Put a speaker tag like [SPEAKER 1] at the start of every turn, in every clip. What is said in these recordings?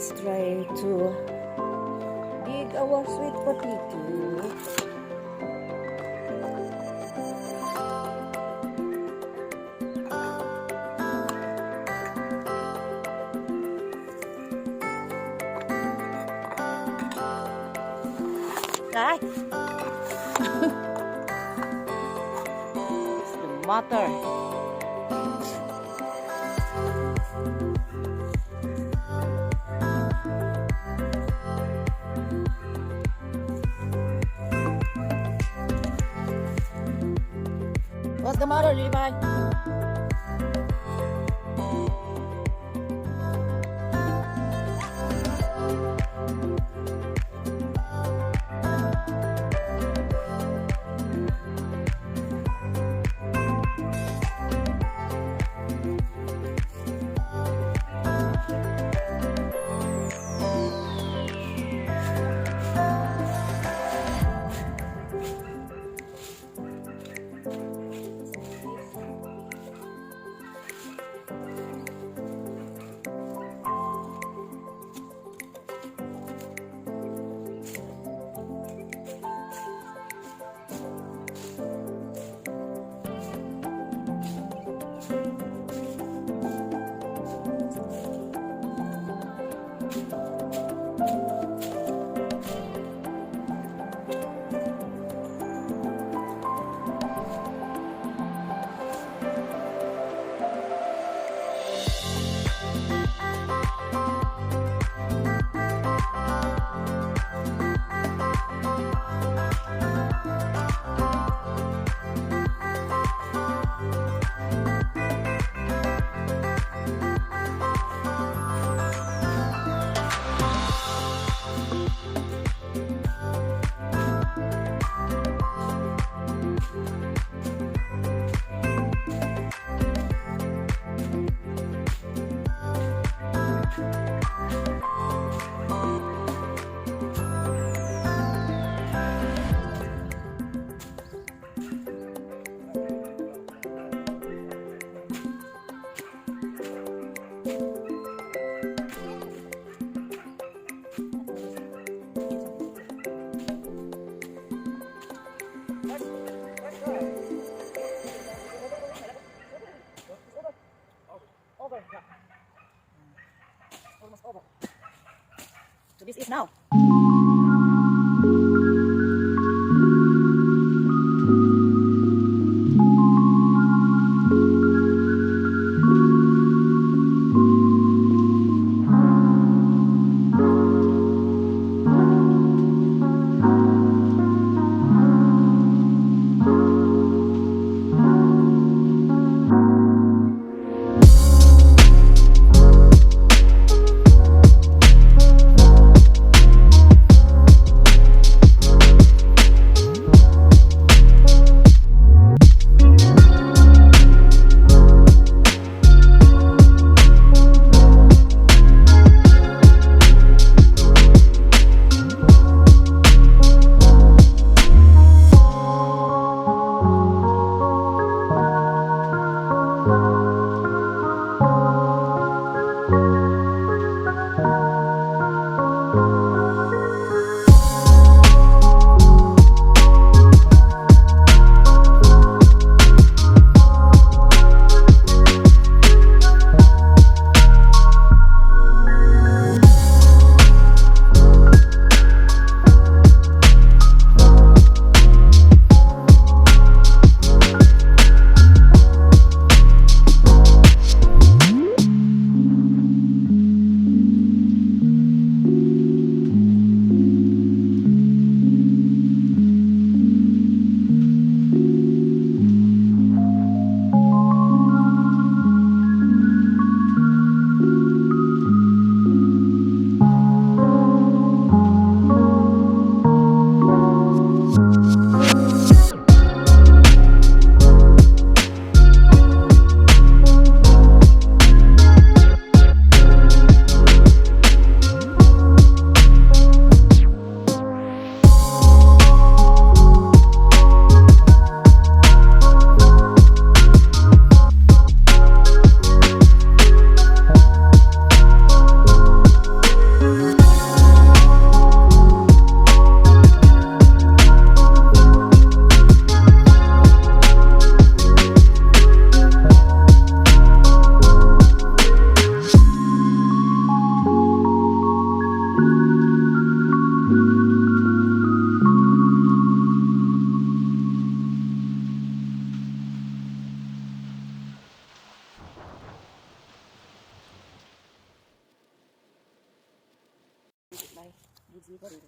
[SPEAKER 1] Let's try to dig our sweet potato. Ay! It's the matter. What's the matter, Levi? So this is now. Gizi pa rin.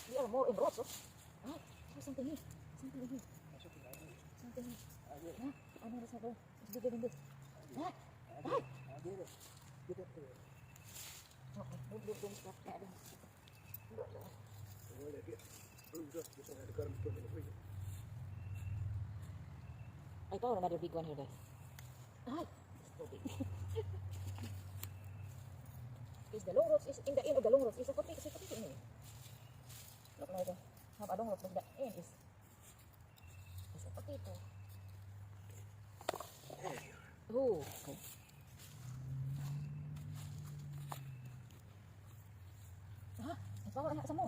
[SPEAKER 1] Dia mau berat so. Ah, sampai ni. Sampai ni. Sampai ni. Nah, ano rasa ko? Sudah ganda. Nah. Ah. Kita tu. Oh, belum start ada. Boleh dia. Belum bisa ada garam tu. I found another big one here, guys. Ah, so big. is in the end of the long roots is a potato in it. Look like have a long roots, but the end is a potato. Oh, okay. Ah, ito na sa mo.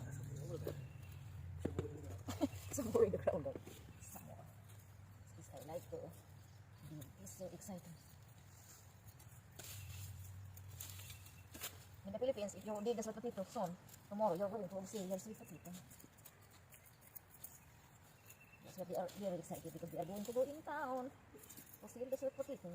[SPEAKER 1] Somewhere in the ground. Somewhere. This I like to be so excited. In the Philippines, if you dig the sweet potato soon, tomorrow you're going to see your sweet potato. That's why we are very excited because we are going to go in town to see the sweet potato.